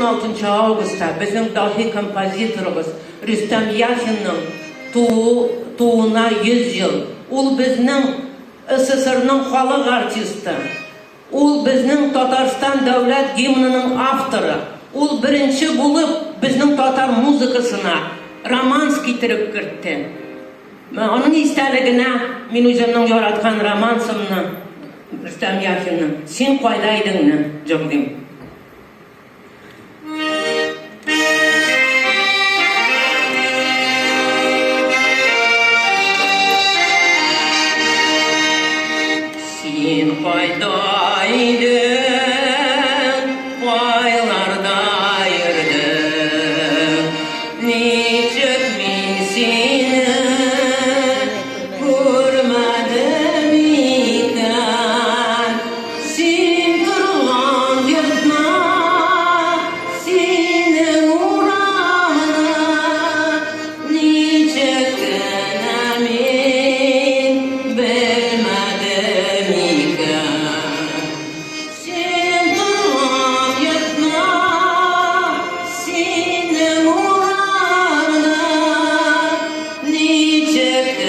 6 Avgust'ta bizim dahi kompozitorumuz Rüstem Yaşin'in tuğuna 100 yıl. Ol bizning SSR'ning xalq artisti. Ol bizning Tatarstan davlat gimnining avtori. Ol birinchi bo'lib bizning tatar muzikasına romans kitirib kiritdi. Onun istaligine men o'zimning yaratgan romansimni Rüstem Yaşin'ni sen qo'ylaydingni jog'dim. Sen qo'ydayding qo'ylarda yurdim, nechuk men seni ko'rmadim ekan. Sen turgan yurtma, seni uğramına nechuk men bilmadim ekan. Sen turgan yurtma, seni uğramına nechuk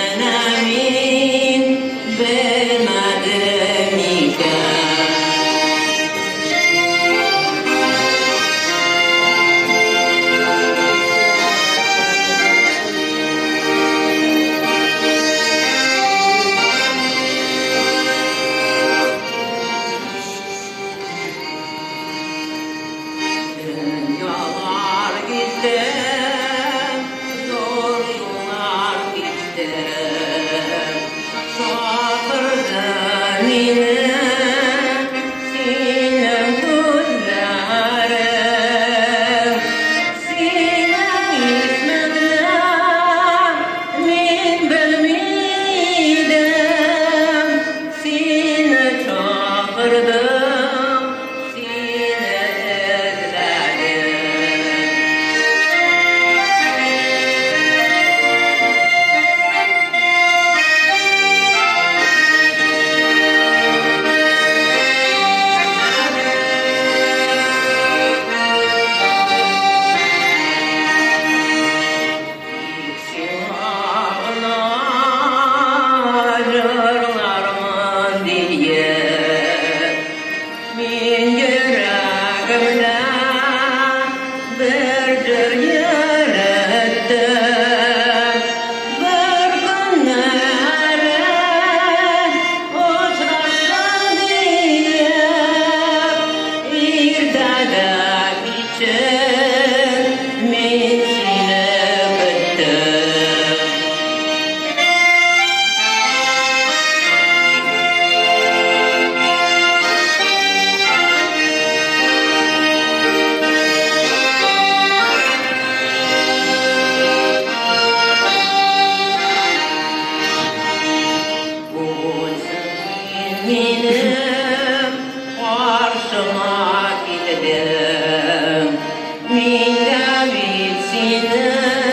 men bilmadim ekan. Dünyalar gitti, zor yollar gitti. Çağırdı beni senin gözlerin. Senin ismini men bilmedim. Seni çağırdım, seni izledim. Silahına yırlarman diye men yüreğimde bir jır yaratdım. Bir günleri uçrashsan diye ertadan için men seni bittim. Benim karşıma gidip, minne bilsini